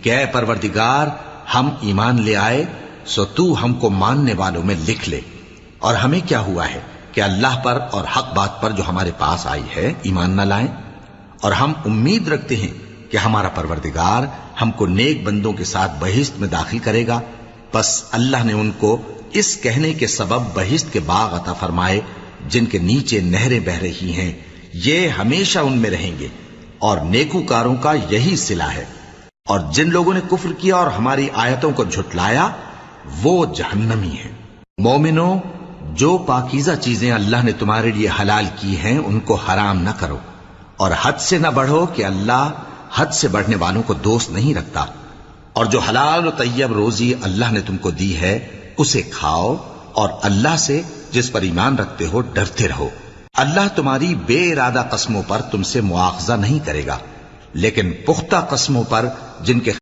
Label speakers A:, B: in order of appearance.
A: کہ اے پروردگار ہم ایمان لے آئے سو تو ہم کو ماننے والوں میں لکھ لے، اور ہمیں کیا ہوا ہے کہ اللہ پر اور حق بات پر جو ہمارے پاس آئی ہے ایمان نہ لائیں، اور ہم امید رکھتے ہیں کہ ہمارا پروردگار ہم کو نیک بندوں کے ساتھ بہشت میں داخل کرے گا۔ پس اللہ نے ان کو اس کہنے کے سبب بہشت کے باغ عطا فرمائے جن کے نیچے نہریں بہ رہی ہیں، یہ ہمیشہ ان میں رہیں گے، اور نیکوکاروں کا یہی صلہ ہے۔ اور جن لوگوں نے کفر کیا اور ہماری آیتوں کو جھٹلایا وہ جہنمی ہیں۔ مومنوں، جو پاکیزہ چیزیں اللہ نے تمہارے لیے حلال کی ہیں ان کو حرام نہ کرو، اور حد سے نہ بڑھو کہ اللہ حد سے بڑھنے والوں کو دوست نہیں رکھتا، اور جو حلال و طیب روزی اللہ نے تم کو دی ہے اسے کھاؤ، اور اللہ سے جس پر ایمان رکھتے ہو ڈرتے رہو۔ اللہ تمہاری بے ارادہ قسموں پر تم سے مواخذہ نہیں کرے گا، لیکن پختہ قسموں پر جن کے